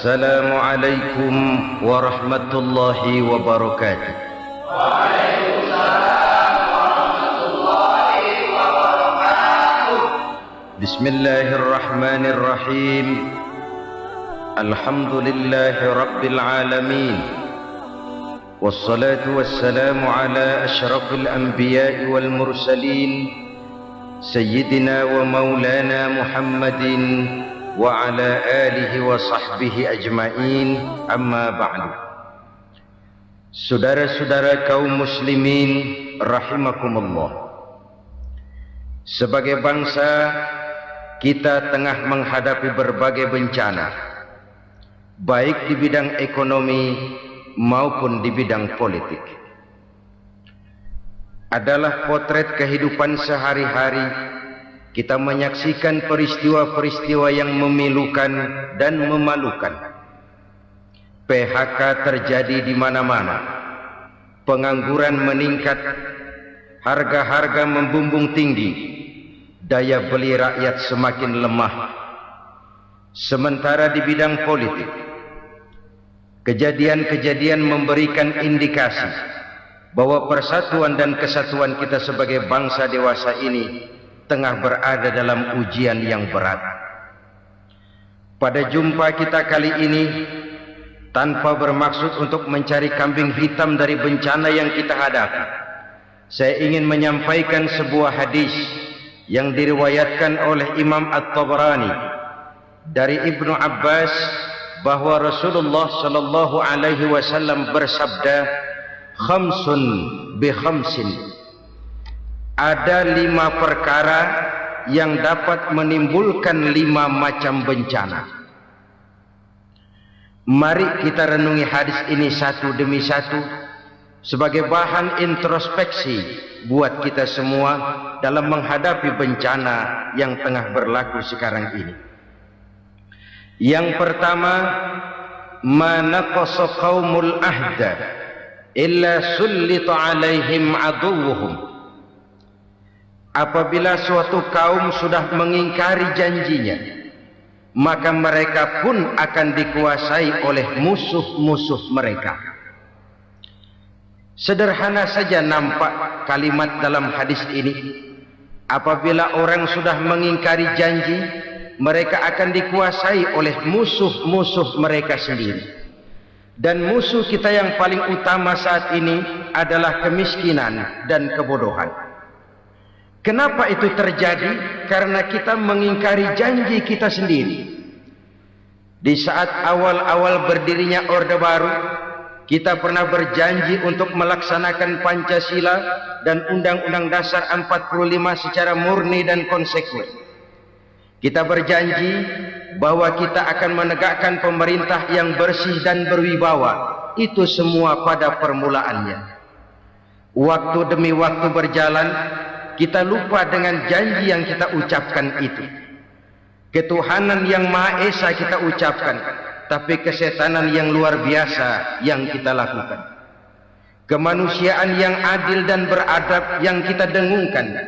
Assalamualaikum warahmatullahi wabarakatuh. Waalaikumsalam warahmatullahi wabarakatuh. Bismillahirrahmanirrahim. Alhamdulillahi rabbil alamin. Wassalatu wassalamu ala asyrafil anbiya'i wal mursalin, Sayyidina wa maulana Muhammadin wa ala alihi wa sahbihi ajma'in, amma ba'du. Saudara-saudara kaum muslimin rahimakumullah, sebagai bangsa kita tengah menghadapi berbagai bencana, baik di bidang ekonomi maupun di bidang politik. Adalah potret kehidupan sehari-hari. Kita menyaksikan peristiwa-peristiwa yang memilukan dan memalukan. PHK terjadi di mana-mana. Pengangguran meningkat, harga-harga membumbung tinggi, daya beli rakyat semakin lemah. Sementara di bidang politik, kejadian-kejadian memberikan indikasi bahwa persatuan dan kesatuan kita sebagai bangsa dewasa ini tengah berada dalam ujian yang berat. Pada jumpa kita kali ini, tanpa bermaksud untuk mencari kambing hitam dari bencana yang kita hadapi, saya ingin menyampaikan sebuah hadis yang diriwayatkan oleh Imam At-Tabrani dari Ibnu Abbas, bahwa Rasulullah sallallahu alaihi wasallam bersabda, "Khamsun bi khamsin." Ada 5 perkara yang dapat menimbulkan 5 macam bencana. Mari kita renungi hadis ini satu demi satu sebagai bahan introspeksi buat kita semua dalam menghadapi bencana yang tengah berlaku sekarang ini. Yang pertama, manaqasa qaumul ahda illa sullita alaihim aduwwuhum. Apabila suatu kaum sudah mengingkari janjinya, maka mereka pun akan dikuasai oleh musuh-musuh mereka. Sederhana saja nampak kalimat dalam hadis ini. Apabila orang sudah mengingkari janji, mereka akan dikuasai oleh musuh-musuh mereka sendiri. Dan musuh kita yang paling utama saat ini adalah kemiskinan dan kebodohan. Kenapa itu terjadi? Karena kita mengingkari janji kita sendiri. Di saat awal-awal berdirinya Orde Baru, kita pernah berjanji untuk melaksanakan Pancasila dan Undang-Undang Dasar 45 secara murni dan konsekuen. Kita berjanji bahwa kita akan menegakkan pemerintah yang bersih dan berwibawa. Itu semua pada permulaannya. Waktu demi waktu berjalan, kita lupa dengan janji yang kita ucapkan itu. Ketuhanan yang Maha Esa kita ucapkan, tapi kesetanan yang luar biasa yang kita lakukan. Kemanusiaan yang adil dan beradab yang kita dengungkan,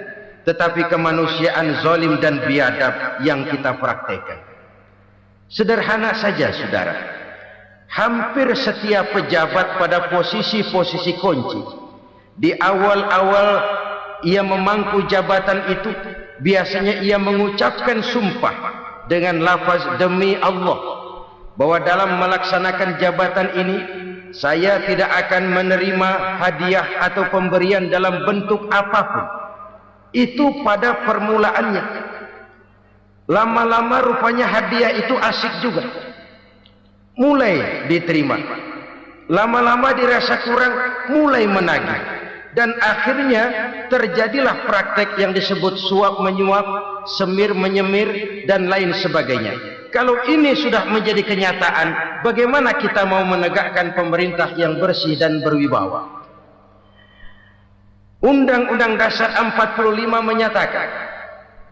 tetapi kemanusiaan zalim dan biadab yang kita praktekkan. Sederhana saja saudara, hampir setiap pejabat pada posisi-posisi kunci, di awal-awal ia memangku jabatan itu, biasanya ia mengucapkan sumpah dengan lafaz demi Allah, bahwa dalam melaksanakan jabatan ini saya tidak akan menerima hadiah atau pemberian dalam bentuk apapun. Itu pada permulaannya. Lama-lama rupanya hadiah itu asik juga, mulai diterima. Lama-lama dirasa kurang, mulai menagih. Dan akhirnya terjadilah praktek yang disebut suap menyuap, semir menyemir, dan lain sebagainya. Kalau ini sudah menjadi kenyataan, bagaimana kita mau menegakkan pemerintah yang bersih dan berwibawa? Undang-Undang Dasar 45 menyatakan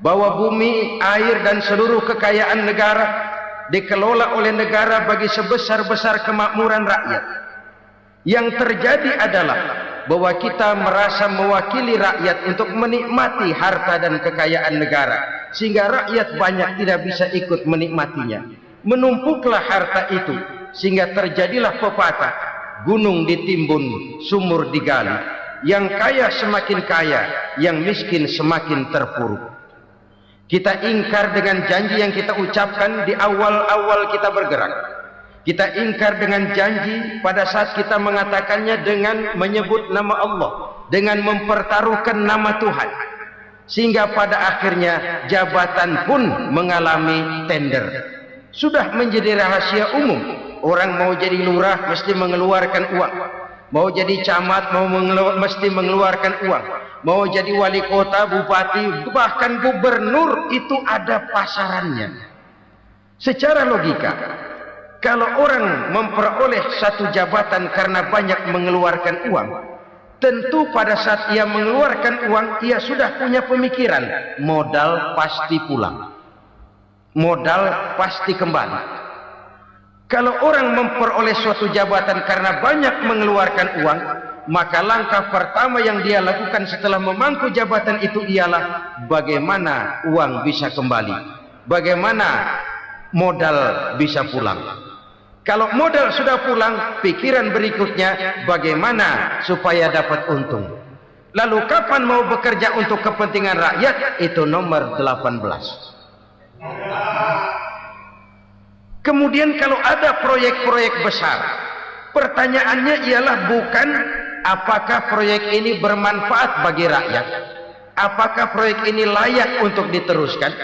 bahwa bumi, air, dan seluruh kekayaan negara dikelola oleh negara bagi sebesar-besar kemakmuran rakyat. Yang terjadi adalah bahwa kita merasa mewakili rakyat untuk menikmati harta dan kekayaan negara, sehingga rakyat banyak tidak bisa ikut menikmatinya. Menumpuklah harta itu sehingga terjadilah pepatah, gunung ditimbun, sumur digali. Yang kaya semakin kaya, yang miskin semakin terpuruk. Kita ingkar dengan janji yang kita ucapkan di awal-awal kita bergerak. Kita ingkar dengan janji pada saat kita mengatakannya dengan menyebut nama Allah, dengan mempertaruhkan nama Tuhan. Sehingga pada akhirnya jabatan pun mengalami tender. Sudah menjadi rahasia umum. Orang mau jadi lurah mesti mengeluarkan uang. Mau jadi camat mesti mengeluarkan uang. Mau jadi wali kota, bupati, bahkan gubernur itu ada pasarannya. Secara logika, kalau orang memperoleh satu jabatan karena banyak mengeluarkan uang, tentu pada saat ia mengeluarkan uang, ia sudah punya pemikiran, modal pasti pulang, modal pasti kembali. Kalau orang memperoleh suatu jabatan karena banyak mengeluarkan uang, maka langkah pertama yang dia lakukan setelah memangku jabatan itu ialah bagaimana uang bisa kembali, bagaimana modal bisa pulang. Kalau modal sudah pulang, pikiran berikutnya bagaimana supaya dapat untung. Lalu kapan mau bekerja untuk kepentingan rakyat? Itu nomor 18. Kemudian kalau ada proyek-proyek besar, pertanyaannya ialah bukan apakah proyek ini bermanfaat bagi rakyat, apakah proyek ini layak untuk diteruskan,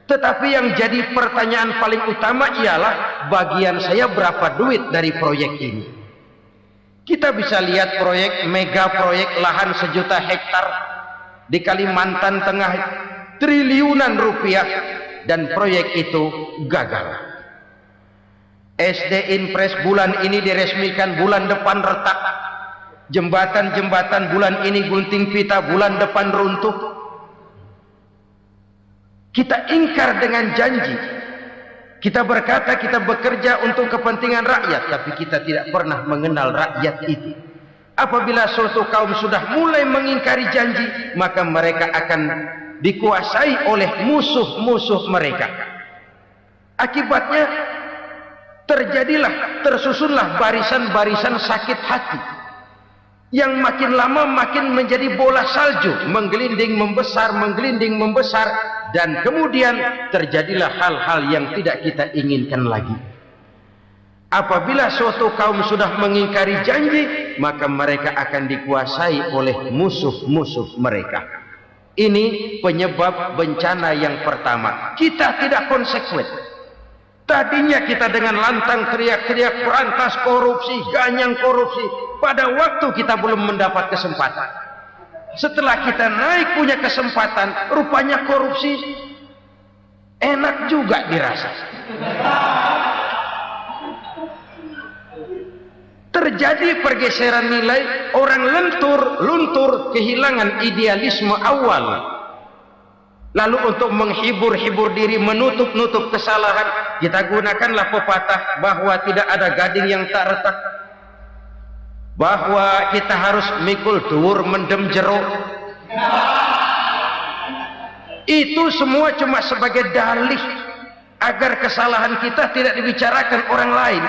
tetapi yang jadi pertanyaan paling utama ialah bagian saya berapa duit dari proyek ini. Kita bisa lihat proyek, mega proyek lahan 1 juta hektar di Kalimantan Tengah, triliunan rupiah, dan proyek itu gagal. SD Impres bulan ini diresmikan, bulan depan retak. Jembatan-jembatan bulan ini gunting pita, bulan depan runtuh. Kita ingkar dengan janji. Kita berkata kita bekerja untuk kepentingan rakyat, tapi kita tidak pernah mengenal rakyat itu. Apabila suatu kaum sudah mulai mengingkari janji, maka mereka akan dikuasai oleh musuh-musuh mereka. Akibatnya tersusunlah barisan-barisan sakit hati yang makin lama makin menjadi bola salju, menggelinding membesar, dan kemudian terjadilah hal-hal yang tidak kita inginkan lagi. Apabila suatu kaum sudah mengingkari janji, maka mereka akan dikuasai oleh musuh-musuh mereka. Ini penyebab bencana yang pertama. Kita tidak konsekuen. Tadinya kita dengan lantang teriak-teriak berantas korupsi, ganyang korupsi. Pada waktu kita belum mendapat kesempatan. Setelah kita naik punya kesempatan, rupanya korupsi enak juga dirasa. Terjadi pergeseran nilai, orang luntur, kehilangan idealisme awal. Lalu untuk menghibur diri, menutup kesalahan, kita gunakanlah pepatah bahwa tidak ada gading yang tak retak, bahwa kita harus mikul dhuwur mendem jero. Itu semua cuma sebagai dalih agar kesalahan kita tidak dibicarakan orang lain.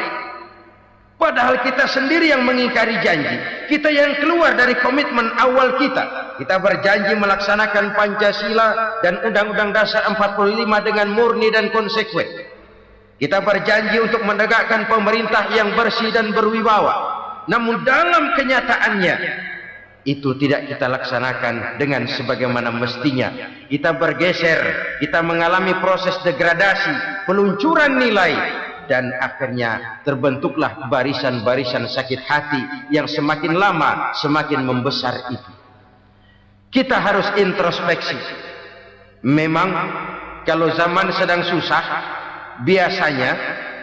Padahal kita sendiri yang mengingkari janji. Kita yang keluar dari komitmen awal kita. Kita berjanji melaksanakan Pancasila dan Undang-Undang Dasar 45 dengan murni dan konsekuen. Kita berjanji untuk menegakkan pemerintah yang bersih dan berwibawa. Namun dalam kenyataannya itu tidak kita laksanakan dengan sebagaimana mestinya. Kita bergeser, kita mengalami proses degradasi, peluncuran nilai, dan akhirnya terbentuklah barisan-barisan sakit hati yang semakin lama semakin membesar itu. Kita harus introspeksi. Memang kalau zaman sedang susah, biasanya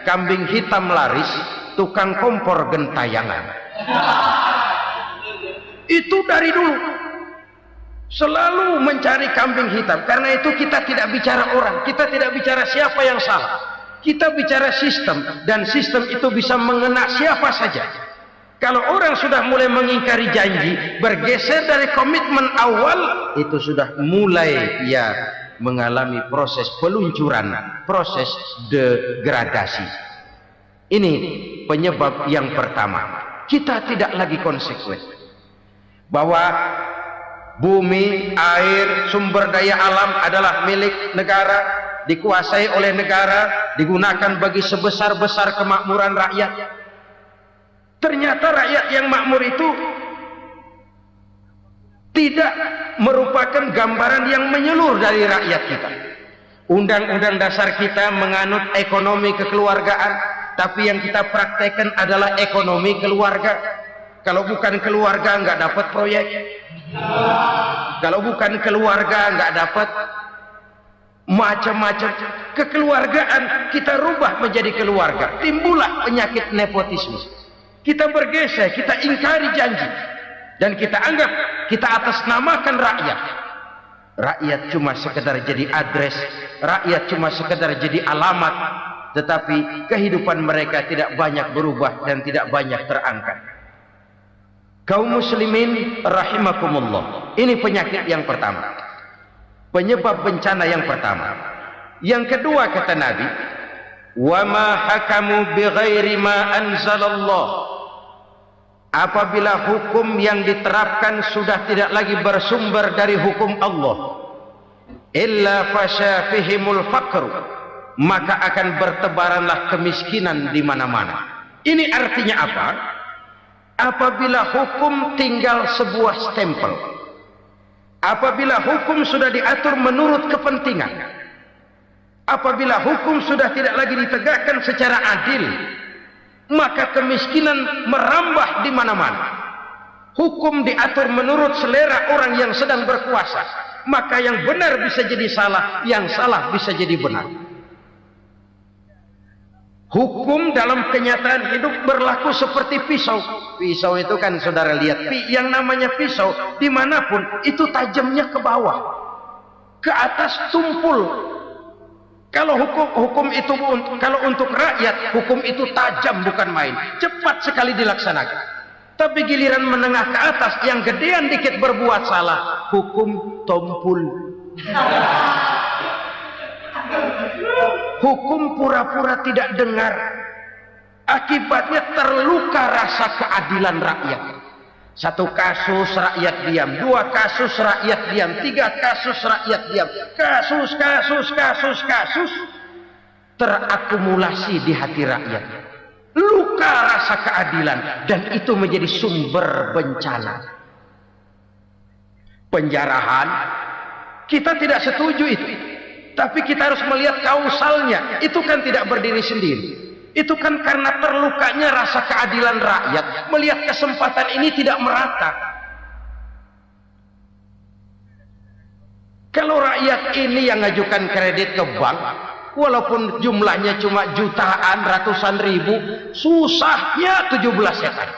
kambing hitam laris, tukang kompor gentayangan. Itu dari dulu selalu mencari kambing hitam. Karena itu kita tidak bicara orang, kita tidak bicara siapa yang salah. Kita bicara sistem, dan sistem itu bisa mengena siapa saja. Kalau orang sudah mulai mengingkari janji, bergeser dari komitmen awal, itu sudah mulai ya mengalami proses peluncuran, proses degradasi. Ini penyebab yang pertama. Kita tidak lagi konsekuen bahwa bumi, air, sumber daya alam adalah milik negara, dikuasai oleh negara, digunakan bagi sebesar-besar kemakmuran rakyat. Ternyata rakyat yang makmur itu tidak merupakan gambaran yang menyeluruh dari rakyat kita. Undang-undang dasar kita menganut ekonomi kekeluargaan, tapi yang kita praktekkan adalah ekonomi keluarga. Kalau bukan keluarga nggak dapat proyek. Kalau bukan keluarga nggak dapat macam-macam. Kekeluargaan kita rubah menjadi keluarga. Timbullah penyakit nepotisme. Kita bergeser, kita ingkari janji, dan kita anggap kita atasnamakan rakyat. Rakyat cuma sekedar jadi address, rakyat cuma sekedar jadi alamat, tetapi kehidupan mereka tidak banyak berubah dan tidak banyak terangkat. Kaum muslimin rahimakumullah, ini penyakit yang pertama, penyebab bencana yang pertama. Yang kedua kata Nabi, wa ma hakamu bighairi ma anzalallah. Apabila hukum yang diterapkan sudah tidak lagi bersumber dari hukum Allah, illa fasya fihimul faqr, maka akan bertebaranlah kemiskinan di mana-mana. Ini artinya apa? Apabila hukum tinggal sebuah stempel, apabila hukum sudah diatur menurut kepentingan, apabila hukum sudah tidak lagi ditegakkan secara adil, maka kemiskinan merambah di mana-mana. Hukum diatur menurut selera orang yang sedang berkuasa, maka yang benar bisa jadi salah, yang salah bisa jadi benar. Hukum dalam kenyataan hidup berlaku seperti pisau. Pisau itu kan saudara lihat, yang namanya pisau dimanapun itu tajamnya ke bawah, ke atas tumpul. Kalau hukum itu, kalau untuk rakyat, hukum itu tajam bukan main, cepat sekali dilaksanakan. Tapi giliran menengah ke atas, yang gedean dikit berbuat salah, hukum tumpul. Hukum pura-pura tidak dengar. Akibatnya terluka rasa keadilan rakyat. Satu kasus rakyat diam, dua kasus rakyat diam, tiga kasus rakyat diam, kasus terakumulasi di hati rakyat. Luka rasa keadilan, dan itu menjadi sumber bencana. Penjarahan, kita tidak setuju itu, tapi kita harus melihat kausalnya. Itu kan tidak berdiri sendiri. Itu kan karena terlukanya rasa keadilan rakyat, melihat kesempatan ini tidak merata. Kalau rakyat ini yang ngajukan kredit ke bank, walaupun jumlahnya cuma jutaan, ratusan ribu, susahnya 17 setan.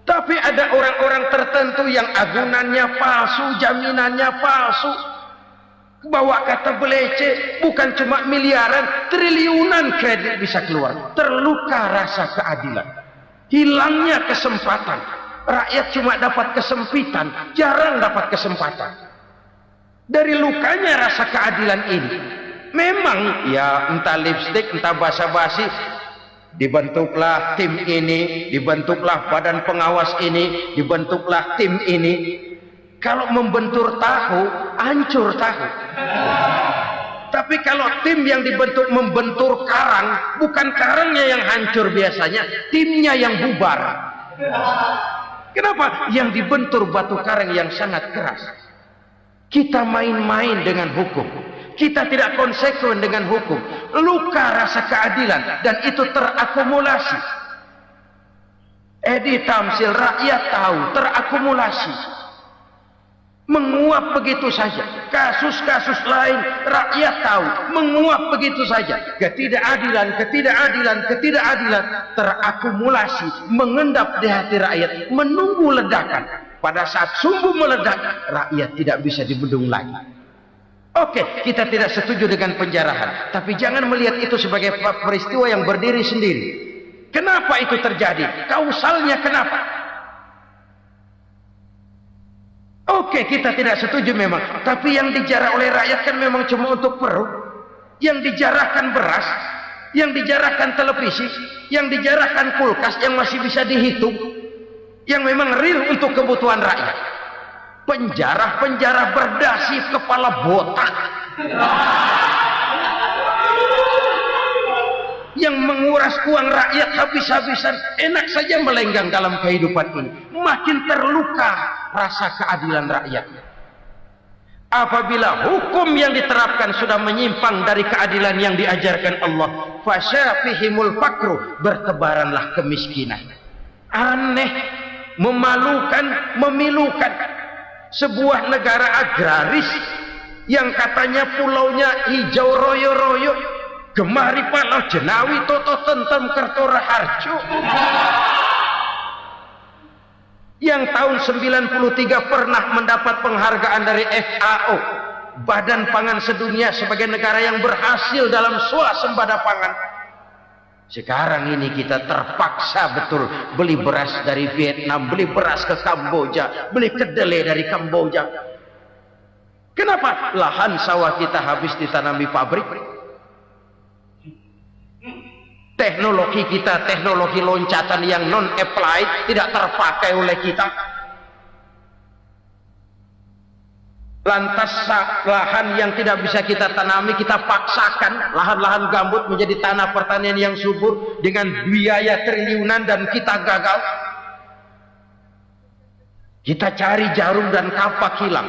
Tapi ada orang-orang tertentu yang agunannya palsu, jaminannya palsu, bawa kata belece, bukan cuma miliaran, triliunan kredit bisa keluar. Terluka rasa keadilan, hilangnya kesempatan. Rakyat cuma dapat kesempitan, jarang dapat kesempatan. Dari lukanya rasa keadilan ini, memang ya entah lipstik, entah basa-basi, dibentuklah tim ini, dibentuklah badan pengawas ini, dibentuklah tim ini. Kalau membentur tahu, hancur tahu. Tapi kalau tim yang dibentuk membentur karang, bukan karangnya yang hancur biasanya, timnya yang bubar. Kenapa? Yang dibentur batu karang yang sangat keras. Kita main-main dengan hukum, kita tidak konsekuen dengan hukum. Luka rasa keadilan, dan itu terakumulasi. Edi Tamsil, rakyat tahu, terakumulasi. Menguap begitu saja. Kasus-kasus lain rakyat tahu, menguap begitu saja. Ketidakadilan terakumulasi, mengendap di hati rakyat, menunggu ledakan. Pada saat sumbu meledak, rakyat tidak bisa dibendung lagi. Oke, kita tidak setuju dengan penjarahan, tapi jangan melihat itu sebagai peristiwa yang berdiri sendiri. Kenapa itu terjadi? Kausalnya kenapa? Oke, kita tidak setuju memang, tapi yang dijarah oleh rakyat kan memang cuma untuk perut. Yang dijarahkan beras, yang dijarahkan televisi, yang dijarahkan kulkas yang masih bisa dihitung, yang memang real untuk kebutuhan rakyat. Penjara berdasi kepala botak yang menguras uang rakyat habis-habisan, enak saja melenggang dalam kehidupan ini. Makin terluka rasa keadilan rakyat. Apabila hukum yang diterapkan sudah menyimpang dari keadilan yang diajarkan Allah, fasyafihimul fakru, bertebaranlah kemiskinan. Aneh, memalukan, memilukan. Sebuah negara agraris yang katanya pulaunya hijau royo-royo, gemari palau jenawi toto tentem kertora harjo, yang tahun 93 pernah mendapat penghargaan dari FAO, Badan Pangan Sedunia, sebagai negara yang berhasil dalam swasembada pangan. Sekarang ini kita terpaksa betul beli beras dari Vietnam, beli beras ke Kamboja, beli kedelai dari Kamboja. Kenapa? Lahan sawah kita habis ditanami pabrik. Teknologi kita, teknologi loncatan yang non-applied, tidak terpakai oleh kita. Lantas lahan yang tidak bisa kita tanami, kita paksakan lahan-lahan gambut menjadi tanah pertanian yang subur dengan biaya triliunan, dan kita gagal. Kita cari jarum dan kapak hilang.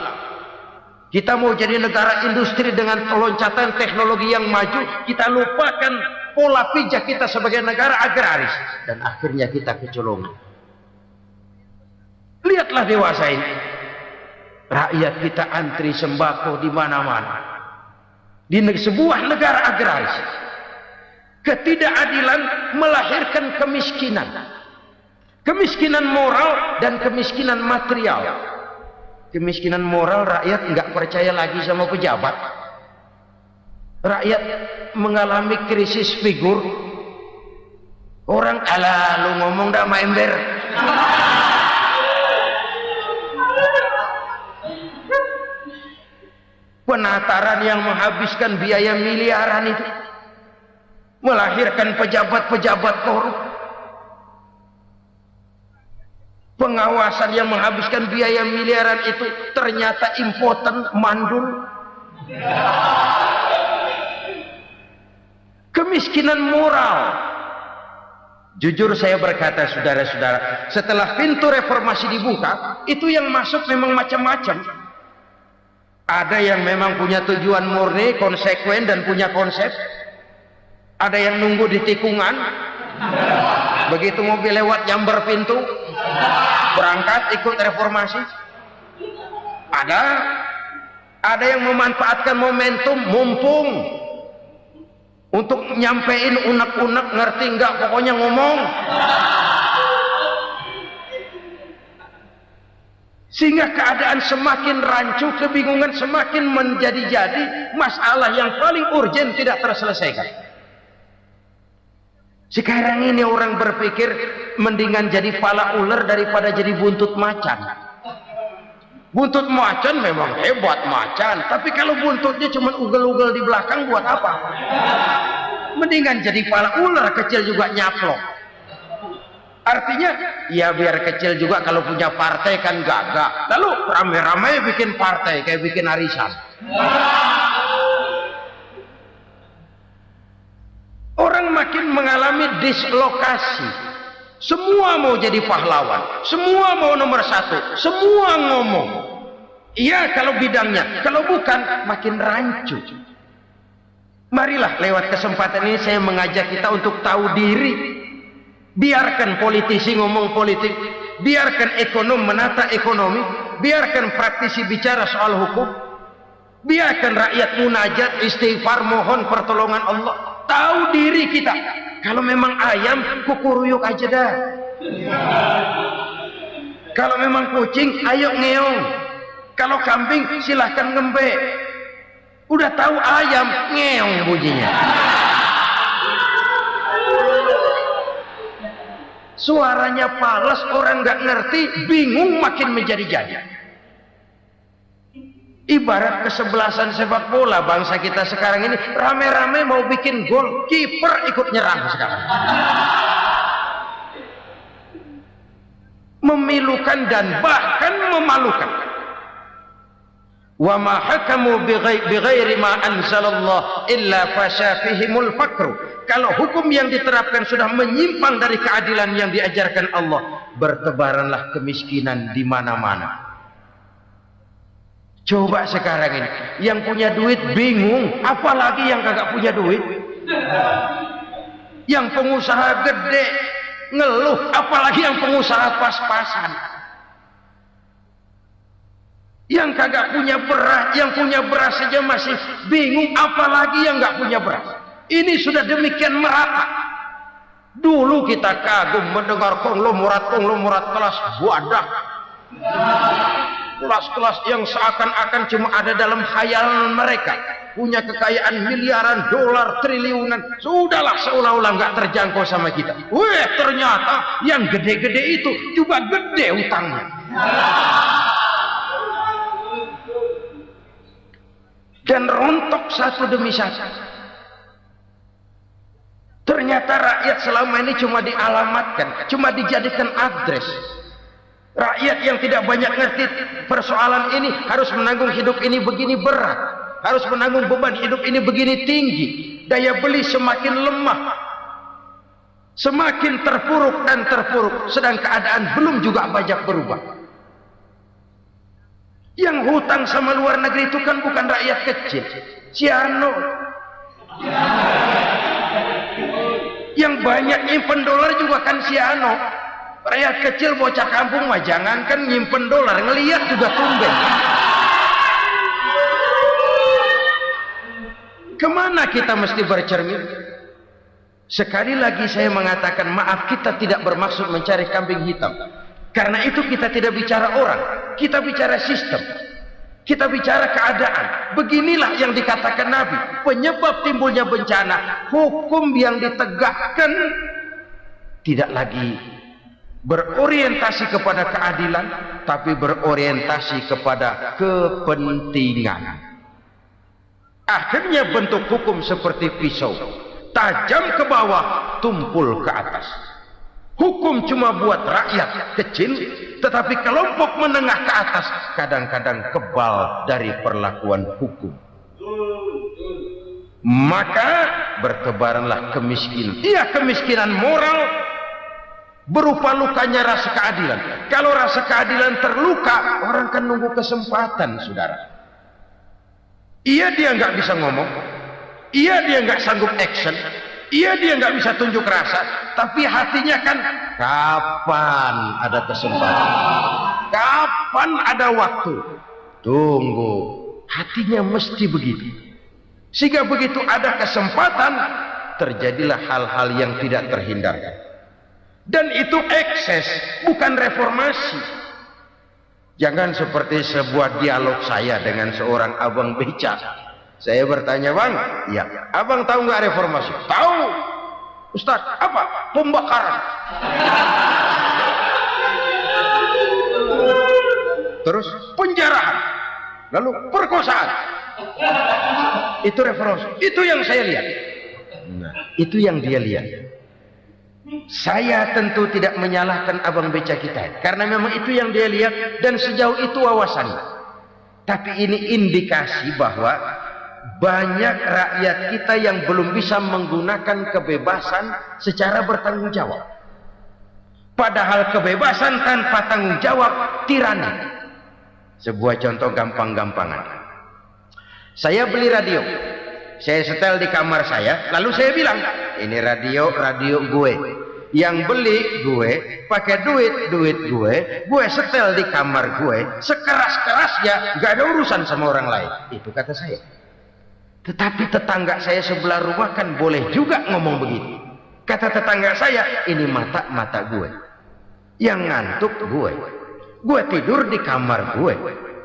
Kita mau jadi negara industri dengan loncatan teknologi yang maju, kita lupakan pola pijak kita sebagai negara agraris, dan akhirnya kita kecolongan. Lihatlah dewasa ini, rakyat kita antri sembako di mana-mana. Di sebuah negara agraris, ketidakadilan melahirkan kemiskinan, kemiskinan moral dan kemiskinan material. Kemiskinan moral, rakyat nggak percaya lagi sama pejabat. Rakyat mengalami krisis figur. Orang, alah lu ngomong dah sama ember. Penataran yang menghabiskan biaya miliaran itu melahirkan pejabat-pejabat korup. Pengawasan yang menghabiskan biaya miliaran itu ternyata impoten, mandul. Kemiskinan moral. Jujur saya berkata, saudara-saudara, setelah pintu reformasi dibuka, itu yang masuk memang macam-macam. Ada yang memang punya tujuan murni, konsekuen, dan punya konsep. Ada yang nunggu di tikungan, begitu mobil lewat nyamber pintu, berangkat ikut reformasi. Ada yang memanfaatkan momentum, mumpung, untuk nyampein unek-unek, ngerti enggak, pokoknya ngomong. Sehingga keadaan semakin rancu, kebingungan semakin menjadi-jadi, masalah yang paling urgen tidak terselesaikan. Sekarang ini orang berpikir mendingan jadi pala ular daripada jadi buntut macan. Buntut macan memang hebat macan, tapi kalau buntutnya cuma ugel-ugel di belakang buat apa? Mendingan jadi pala ular, kecil juga nyaplok. Artinya ya biar kecil juga kalau punya partai kan gagah. Lalu rame-rame bikin partai kayak bikin arisan. Orang makin mengalami dislokasi. Semua mau jadi pahlawan, semua mau nomor satu, semua ngomong. Iya kalau bidangnya, kalau bukan makin rancu. Marilah lewat kesempatan ini saya mengajak kita untuk tahu diri. Biarkan politisi ngomong politik, biarkan ekonom menata ekonomi, biarkan praktisi bicara soal hukum, biarkan rakyat munajat, istighfar, mohon pertolongan Allah. Tahu diri kita. Kalau memang ayam, kukuruyuk aja dah. Kalau memang kucing, ayo ngeong. Kalau kambing, silahkan ngembe. Udah tahu ayam, ngeong bunyinya. Suaranya palas, orang nggak ngerti, bingung, makin menjadi-jadi. Ibarat kesebelasan sepak bola bangsa kita sekarang ini, rame-rame mau bikin gol, kiper ikut nyerang sekarang. Memilukan dan bahkan memalukan. Wa ma hakamu bighairi ma anzalallah illa fasha fihimul fakru. Kalau hukum yang diterapkan sudah menyimpang dari keadilan yang diajarkan Allah, bertebaranlah kemiskinan di mana-mana. Coba sekarang ini, yang punya duit bingung, apalagi yang kagak punya duit. Yang pengusaha gede ngeluh, apalagi yang pengusaha pas-pasan. Yang kagak punya beras, yang punya beras saja masih bingung, apalagi yang nggak punya beras. Ini sudah demikian merata. Dulu kita kagum mendengar konglomerat kelas wadah. Kelas-kelas yang seakan-akan cuma ada dalam khayalan mereka, punya kekayaan miliaran dolar, triliunan, sudahlah seolah-olah nggak terjangkau sama kita. Weh, ternyata yang gede-gede itu juga gede utangnya. Dan rontok satu demi satu. Ternyata rakyat selama ini cuma dialamatkan, cuma dijadikan address. Rakyat yang tidak banyak ngerti persoalan ini harus menanggung hidup ini begini berat, harus menanggung beban hidup ini begini tinggi, daya beli semakin lemah, semakin terpuruk dan terpuruk, sedang keadaan belum juga banyak berubah. Yang hutang sama luar negeri itu kan bukan rakyat kecil, Ciano. Yang banyak nyimpen dolar juga kan Ciano. Rakyat kecil bocah kampung mah jangankan nyimpen dolar, ngelihat juga tumben. Kemana kita mesti bercermin? Sekali lagi saya mengatakan maaf, kita tidak bermaksud mencari kambing hitam. Karena itu kita tidak bicara orang, kita bicara sistem, kita bicara keadaan. Beginilah yang dikatakan Nabi, penyebab timbulnya bencana, hukum yang ditegakkan tidak lagi berorientasi kepada keadilan, tapi berorientasi kepada kepentingan. Akhirnya bentuk hukum seperti pisau, tajam ke bawah, tumpul ke atas. Hukum cuma buat rakyat kecil, tetapi kelompok menengah ke atas kadang-kadang kebal dari perlakuan hukum. Maka bertebaranlah kemiskinan. Iya, kemiskinan moral berupa lukanya rasa keadilan. Kalau rasa keadilan terluka, orang kan nunggu kesempatan, saudara. Iya, dia nggak bisa ngomong, iya dia nggak sanggup action, iya dia nggak bisa tunjuk rasa, tapi hatinya kan kapan ada kesempatan, kapan ada waktu, tunggu. Hatinya mesti begitu, sehingga begitu ada kesempatan terjadilah hal-hal yang tidak terhindarkan. Dan itu ekses, bukan reformasi. Jangan seperti sebuah dialog saya dengan seorang abang beca. Saya bertanya, bang, ya, abang tahu nggak reformasi? Tahu, Ustaz. Apa? Pembakaran. Terus penjarahan, lalu perkosaan. Itu reformasi. Itu yang saya lihat. Nah, itu yang dia lihat. Saya tentu tidak menyalahkan abang beca kita, karena memang itu yang dia lihat dan sejauh itu wawasannya. Tapi ini indikasi bahwa banyak rakyat kita yang belum bisa menggunakan kebebasan secara bertanggung jawab. Padahal kebebasan tanpa tanggung jawab tirani. Sebuah contoh gampang-gampangan. Saya beli radio, saya setel di kamar saya, lalu saya bilang, ini radio gue. Yang beli gue, pakai duit gue setel di kamar gue, sekeras-kerasnya, gak ada urusan sama orang lain. Itu kata saya. Tetapi tetangga saya sebelah rumah kan boleh juga ngomong begitu. Kata tetangga saya, ini mata gue, yang ngantuk gue tidur di kamar gue.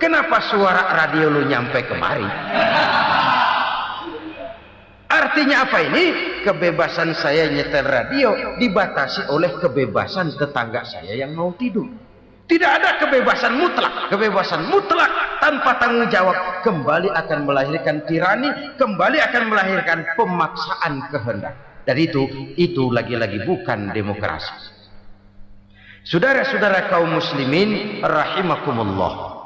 Kenapa suara radio lu nyampe kemari? Artinya apa ini? Kebebasan saya nyetel radio dibatasi oleh kebebasan tetangga saya yang mau tidur. Tidak ada kebebasan mutlak. Kebebasan mutlak tanpa tanggung jawab, kembali akan melahirkan tirani, kembali akan melahirkan pemaksaan kehendak. Dan itu lagi-lagi bukan demokrasi. Saudara-saudara kaum muslimin rahimakumullah.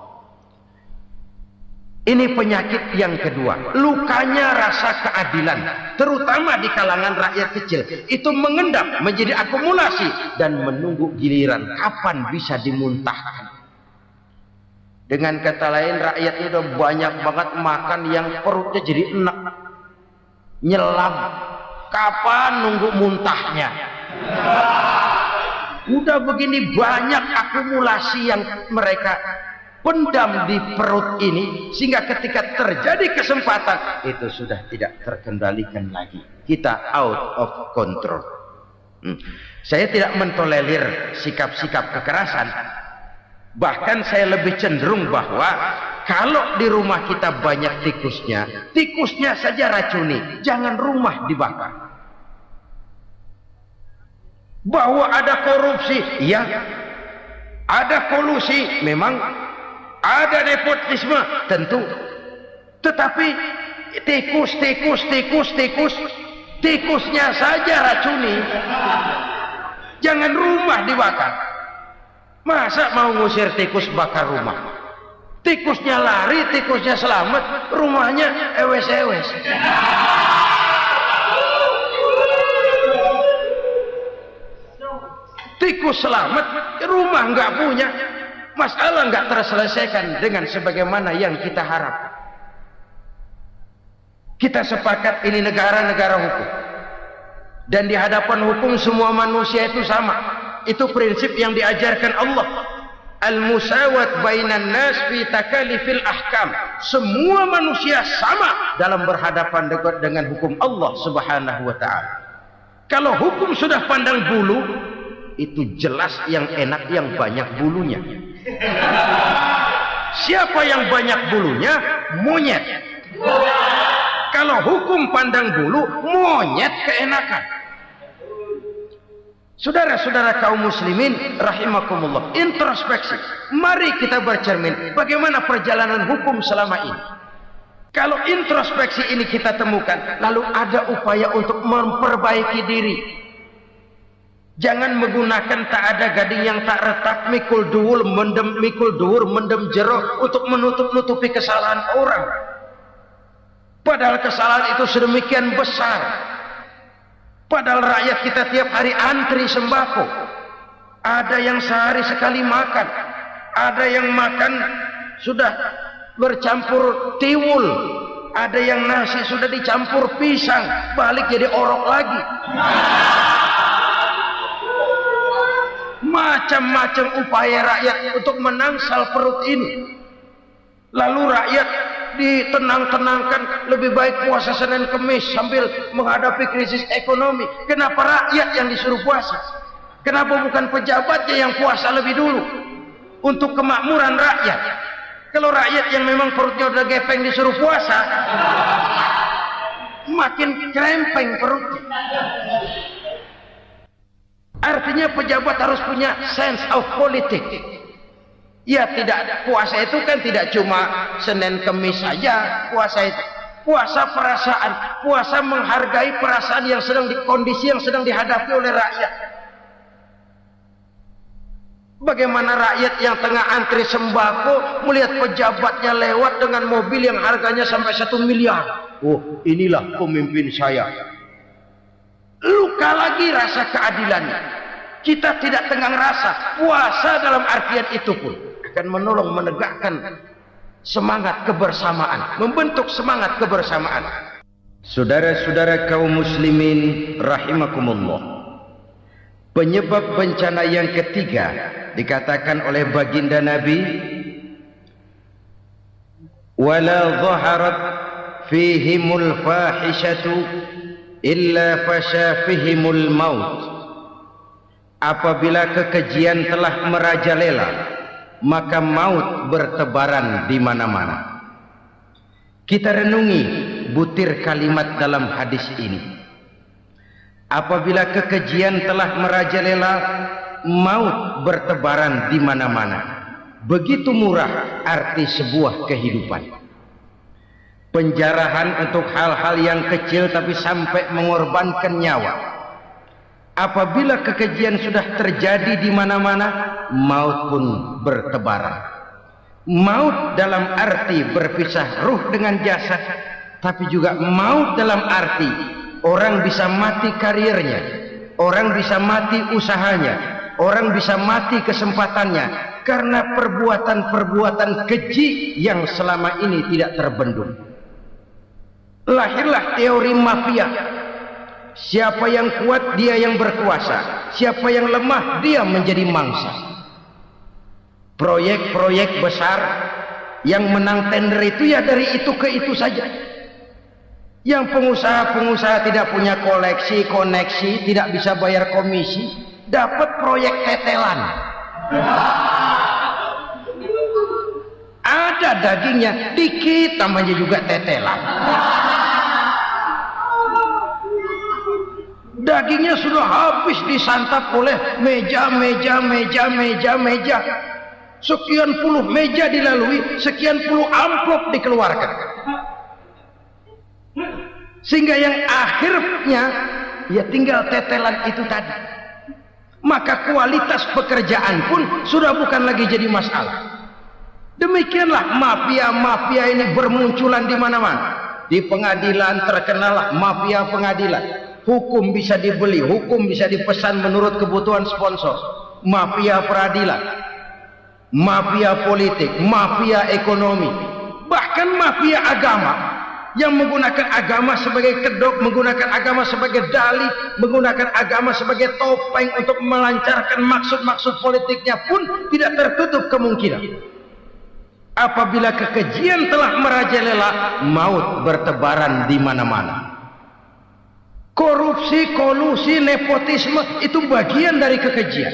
Ini penyakit yang kedua, lukanya rasa keadilan, terutama di kalangan rakyat kecil. Itu mengendap menjadi akumulasi dan menunggu giliran kapan bisa dimuntahkan. Dengan kata lain, rakyat itu udah banyak banget makan yang perutnya jadi enak, nyelam. Kapan nunggu muntahnya? Udah begini banyak akumulasi yang mereka pendam di perut ini, sehingga ketika terjadi kesempatan itu sudah tidak terkendalikan lagi. Kita out of control. Saya tidak mentolerir sikap-sikap kekerasan. Bahkan saya lebih cenderung bahwa kalau di rumah kita banyak tikusnya saja racuni, jangan rumah dibakar. Bahwa ada korupsi, ya, ada kolusi, memang ada nepotisme, tentu. Tetapi tikusnya saja racuni. Jangan rumah dibakar. Masa mau ngusir tikus bakar rumah? Tikusnya lari, tikusnya selamat, rumahnya ewes-ewes. Tikus selamat, rumah nggak punya. Masalah nggak terselesaikan dengan sebagaimana yang kita harap. Kita sepakat ini negara hukum, dan di hadapan hukum semua manusia itu sama. Itu prinsip yang diajarkan Allah. Al-musawat bainan nas fi takalifil ahkam. Semua manusia sama dalam berhadapan dengan hukum Allah Subhanahu wa taala. Kalau hukum sudah pandang bulu, itu jelas yang enak yang banyak bulunya. Siapa yang banyak bulunya? Monyet. Kalau hukum pandang bulu, monyet keenakan. Saudara-saudara kaum muslimin rahimakumullah, introspeksi. Mari kita bercermin bagaimana perjalanan hukum selama ini. Kalau introspeksi ini kita temukan, lalu ada upaya untuk memperbaiki diri. Jangan menggunakan tak ada gading yang tak retak, mikul duwul mendem jero untuk menutup-nutupi kesalahan orang. Padahal kesalahan itu sedemikian besar. Padahal rakyat kita tiap hari antri sembako. Ada yang sehari sekali makan, ada yang makan sudah bercampur tiwul, ada yang nasi sudah dicampur pisang, balik jadi orok lagi. Macam-macam upaya rakyat untuk menangsal perut ini. Lalu rakyat ditenang-tenangkan, lebih baik puasa Senin Kemis sambil menghadapi krisis ekonomi. Kenapa rakyat yang disuruh puasa? Kenapa bukan pejabatnya yang puasa lebih dulu untuk kemakmuran rakyat? Kalau rakyat yang memang perutnya udah gepeng disuruh puasa, makin krempeng perutnya. Artinya pejabat harus punya sense of politics. Ya, tidak, puasa itu kan tidak cuma Senin Kemis saja. Puasa itu puasa perasaan, puasa menghargai perasaan yang sedang kondisi yang sedang dihadapi oleh rakyat. Bagaimana rakyat yang tengah antri sembako melihat pejabatnya lewat dengan mobil yang harganya sampai 1 miliar. Oh, inilah pemimpin saya. Luka lagi rasa keadilannya. Kita tidak tenggang rasa. Puasa dalam artian itu pun akan menolong menegakkan semangat kebersamaan, membentuk semangat kebersamaan. Saudara-saudara kaum muslimin rahimakumullah, penyebab bencana yang ketiga dikatakan oleh baginda Nabi, wala dhaharat fihimul fahishatu illa fasha fihimul maut. Apabila kekejian telah merajalela, maka maut bertebaran di mana-mana. Kita renungi butir kalimat dalam hadis ini. Apabila kekejian telah merajalela, maut bertebaran di mana-mana. Begitu murah arti sebuah kehidupan. Penjarahan untuk hal-hal yang kecil tapi sampai mengorbankan nyawa. Apabila kekejian sudah terjadi di mana-mana, maut pun bertebaran. Maut dalam arti berpisah ruh dengan jasad, tapi juga maut dalam arti orang bisa mati karirnya, orang bisa mati usahanya, orang bisa mati kesempatannya karena perbuatan-perbuatan keji yang selama ini tidak terbendung. Lahirlah teori mafia. Siapa yang kuat dia yang berkuasa, siapa yang lemah dia menjadi mangsa. Proyek-proyek besar yang menang tender itu ya dari itu ke itu saja. Yang pengusaha-pengusaha tidak punya koneksi, tidak bisa bayar komisi, dapat proyek tetelan. Ada dagingnya dikit, namanya juga tetelan. Dagingnya sudah habis disantap oleh meja. Sekian puluh meja dilalui, sekian puluh amplop dikeluarkan. Sehingga yang akhirnya ya tinggal tetelan itu tadi. Maka kualitas pekerjaan pun sudah bukan lagi jadi masalah. Demikianlah mafia-mafia ini bermunculan di mana-mana. Di pengadilan terkenal mafia pengadilan. Hukum bisa dibeli, hukum bisa dipesan menurut kebutuhan sponsor. Mafia peradilan, mafia politik, mafia ekonomi, bahkan mafia agama yang menggunakan agama sebagai kedok, menggunakan agama sebagai dalih, menggunakan agama sebagai topeng untuk melancarkan maksud-maksud politiknya pun tidak tertutup kemungkinan. Apabila kekejian telah merajalela, maut bertebaran di mana-mana. Korupsi, kolusi, nepotisme itu bagian dari kekejian.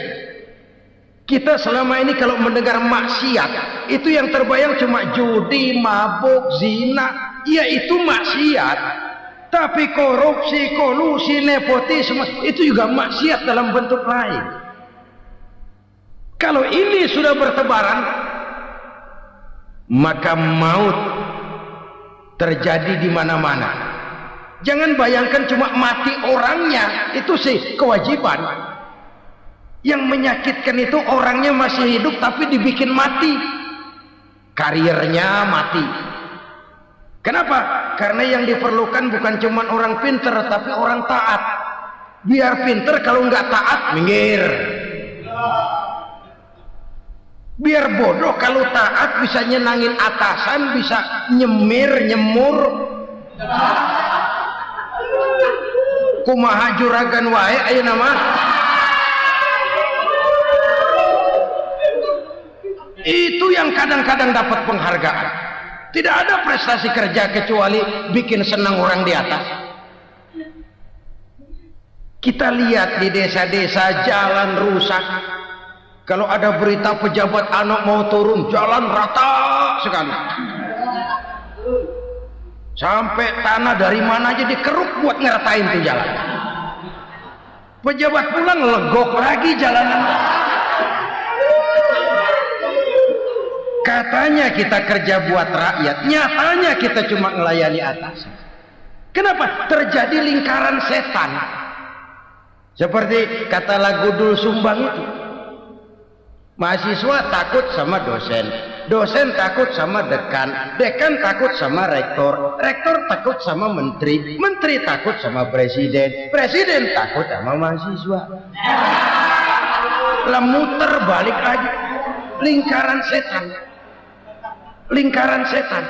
Kita selama ini kalau mendengar maksiat, itu yang terbayang cuma judi, mabuk, zina. Ya itu maksiat. Tapi korupsi, kolusi, nepotisme itu juga maksiat dalam bentuk lain. Kalau ini sudah bertebaran, maka maut terjadi di mana-mana. Jangan bayangkan cuma mati orangnya, itu sih kewajiban. Yang menyakitkan itu orangnya masih hidup tapi dibikin mati, karirnya mati. Kenapa? Karena yang diperlukan bukan cuma orang pinter tapi orang taat. Biar pinter, kalau nggak taat minggir. Biar bodoh, kalau taat bisa nyenangin atasan, bisa nyemur. Kumaha juragan wae ayo nama. Itu yang kadang-kadang dapat penghargaan. Tidak ada prestasi kerja kecuali bikin senang orang di atas. Kita lihat di desa-desa jalan rusak. Kalau ada berita pejabat anak mau turun, jalan rata sekali. Sampai tanah dari mana aja dikeruk buat ngeratain tuh jalan. Pejabat pulang legok lagi jalanan. Katanya kita kerja buat rakyat, nyatanya kita cuma melayani atas. Kenapa? Terjadi lingkaran setan. Seperti kata lagu Dul Sumbang itu. Mahasiswa takut sama dosen, dosen takut sama dekan, dekan takut sama rektor, rektor takut sama menteri, menteri takut sama presiden, presiden takut sama mahasiswa. Lah muter balik lagi. Lingkaran setan. Lingkaran setan.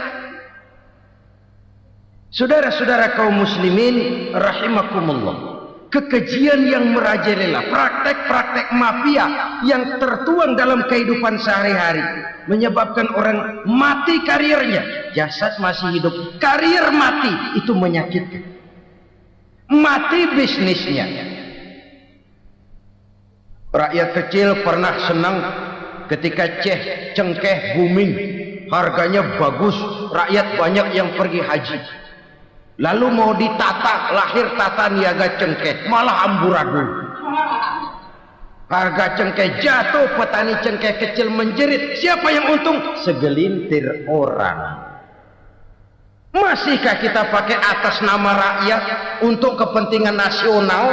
Saudara-saudara kaum muslimin rahimakumullah. Kekejian yang merajalela, praktek-praktek mafia yang tertuang dalam kehidupan sehari-hari menyebabkan orang mati karirnya, jasad masih hidup, karir mati, itu menyakitkan. Mati bisnisnya. Rakyat kecil pernah senang ketika cengkeh booming, harganya bagus, rakyat banyak yang pergi haji. Lalu mau ditata, lahir tata niaga cengkeh, malah amburadul. Harga cengkeh jatuh, petani cengkeh kecil menjerit. Siapa yang untung? Segelintir orang. Masihkah kita pakai atas nama rakyat untuk kepentingan nasional,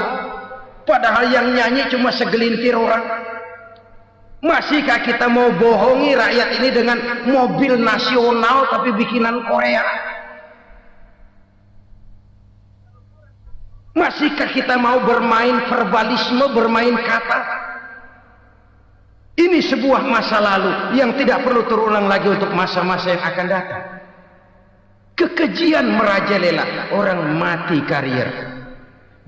padahal yang nyanyi cuma segelintir orang? Masihkah kita mau bohongi rakyat ini dengan mobil nasional tapi bikinan Korea? Masihkah kita mau bermain verbalisme, bermain kata? Ini sebuah masa lalu yang tidak perlu terulang lagi untuk masa-masa yang akan datang. Kekejian merajalela, orang mati karier.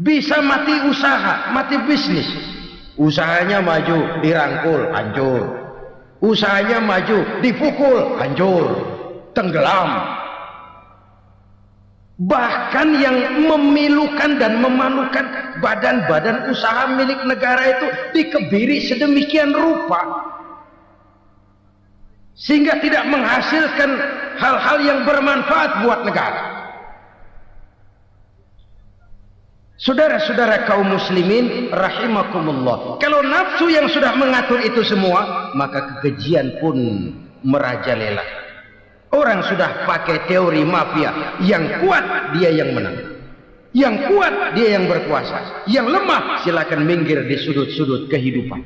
Bisa mati usaha, mati bisnis. Usahanya maju, dirangkul, hancur. Usahanya maju, dipukul, hancur, tenggelam. Bahkan yang memilukan dan memalukan badan-badan usaha milik negara itu dikebiri sedemikian rupa sehingga tidak menghasilkan hal-hal yang bermanfaat buat negara. Saudara-saudara kaum muslimin rahimakumullah, kalau nafsu yang sudah mengatur itu semua, maka kekejian pun merajalela. Orang sudah pakai teori mafia, yang kuat dia yang menang, yang kuat dia yang berkuasa, yang lemah silakan minggir di sudut-sudut kehidupan.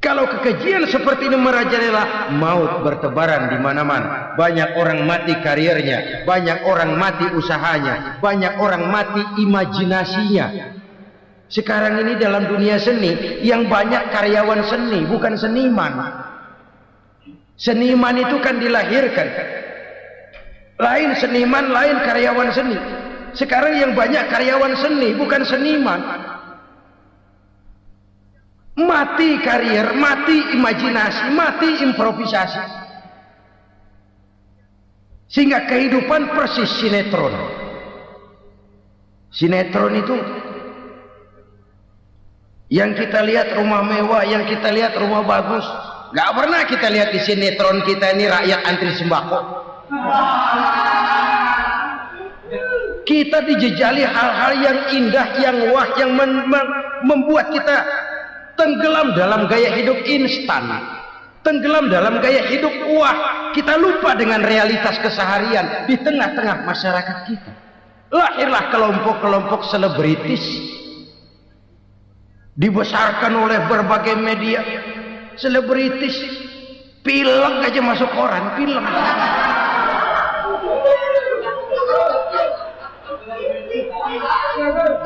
Kalau kekejian seperti ini merajalela, maut bertebaran di mana-mana. Banyak orang mati karirnya, banyak orang mati usahanya, banyak orang mati imajinasinya. Sekarang ini dalam dunia seni yang banyak karyawan seni, bukan seniman. Seniman itu kan dilahirkan, lain seniman, lain karyawan seni. Sekarang yang banyak karyawan seni, bukan seniman. Mati karier, mati imajinasi, mati improvisasi, sehingga kehidupan persis sinetron. Sinetron itu yang kita lihat rumah mewah, yang kita lihat rumah bagus. Gak pernah kita lihat di sinetron kita ini rakyat antri sembako. Kita dijejali hal-hal yang indah, yang wah, yang membuat kita tenggelam dalam gaya hidup instan, tenggelam dalam gaya hidup wah. Kita lupa dengan realitas keseharian di tengah-tengah masyarakat kita. Lahirlah kelompok-kelompok selebritis, dibesarkan oleh berbagai media. Selebritis pilek aja masuk koran, pilek.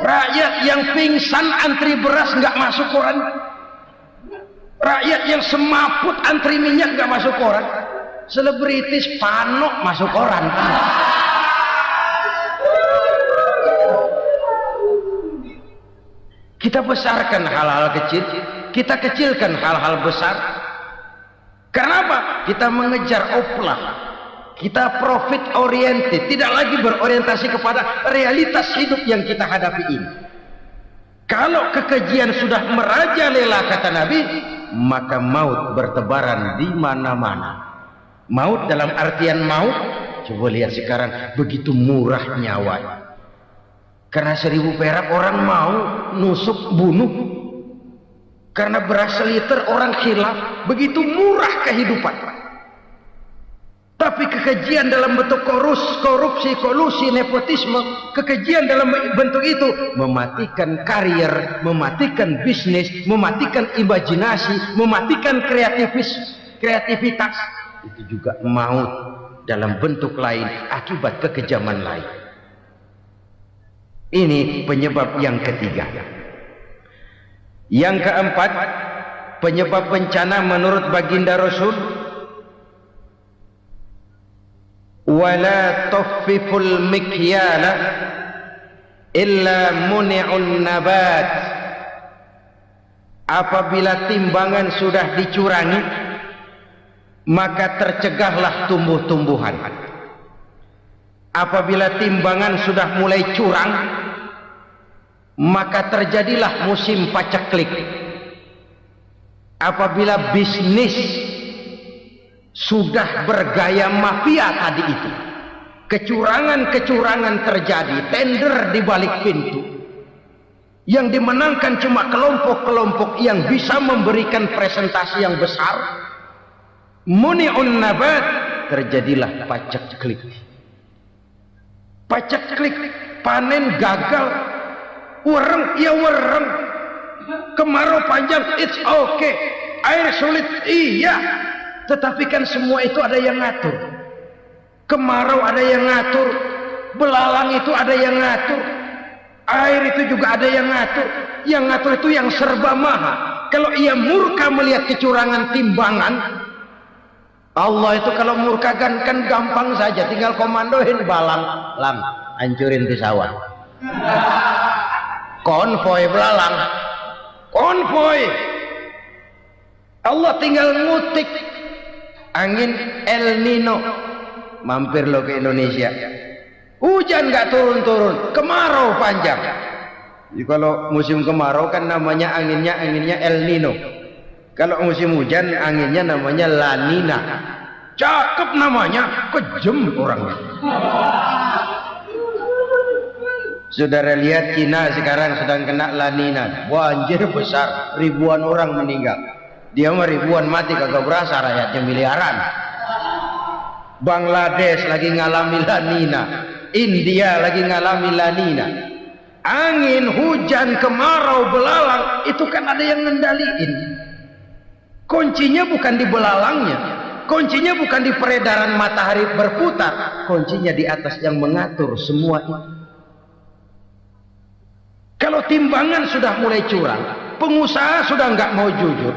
Rakyat yang pingsan antri beras nggak masuk koran. Rakyat yang semaput antri minyak nggak masuk koran. Selebritis panok masuk koran. Kita besarkan hal-hal kecil, kita kecilkan hal-hal besar. Kenapa? Kita mengejar oplah, kita profit oriented, tidak lagi berorientasi kepada realitas hidup yang kita hadapi ini. Kalau kekejian sudah merajalela, kata Nabi, maka maut bertebaran di mana-mana. Maut dalam artian maut, coba lihat sekarang begitu murah nyawa. Karena 1000 perak orang mau nusuk bunuh. Karena beras seliter orang khilaf. Begitu murah kehidupan. Tapi kekejian dalam bentuk korupsi, kolusi, nepotisme, kekejian dalam bentuk itu mematikan karier, mematikan bisnis, mematikan imajinasi, mematikan kreativitas. Itu juga maut dalam bentuk lain akibat kekejaman lain. Ini penyebab yang ketiga. Yang keempat, penyebab bencana menurut baginda Rasul, wala tuffiful mikyala illa muni'un nabat. Apabila timbangan sudah dicurangi, maka tercegahlah tumbuh-tumbuhan. Apabila timbangan sudah mulai curang, maka terjadilah musim paceklik. Apabila bisnis sudah bergaya mafia tadi itu, kecurangan-kecurangan terjadi, tender di balik pintu, Yang dimenangkan cuma kelompok-kelompok yang bisa memberikan presentasi yang besar. Muni'un nabat, terjadilah paceklik. Paceklik, panen gagal. Wereng, ya wereng. Kemarau panjang, it's okay. Air sulit, iya. Tetapi kan semua itu ada yang ngatur. Kemarau ada yang ngatur. Belalang itu ada yang ngatur. Air itu juga ada yang ngatur. Yang ngatur itu yang serba maha. Kalau ia murka melihat kecurangan timbangan, Allah itu kalau murka kan gampang saja, tinggal komandoin balang, lang, hancurin pesawat. Konvoy belalang, konvoy. Allah tinggal ngutik angin El Nino, mampir lo ke Indonesia. Hujan nggak turun-turun, kemarau panjang. Jadi kalau musim kemarau kan namanya anginnya El Nino. Kalau musim hujan anginnya namanya La Nina. Cakep namanya, kejem orangnya. Saudara lihat Cina sekarang sedang kena La Nina, banjir besar, ribuan orang meninggal. Dia mah ribuan mati kagak berasa, rakyatnya miliaran. Bangladesh lagi ngalami La Nina. India lagi ngalami La Nina. Angin, hujan, kemarau, belalang, itu kan ada yang ngendaliin. Kuncinya bukan di belalangnya, kuncinya bukan di peredaran matahari berputar, kuncinya di atas yang mengatur semua itu. Kalau timbangan sudah mulai curang, pengusaha sudah nggak mau jujur,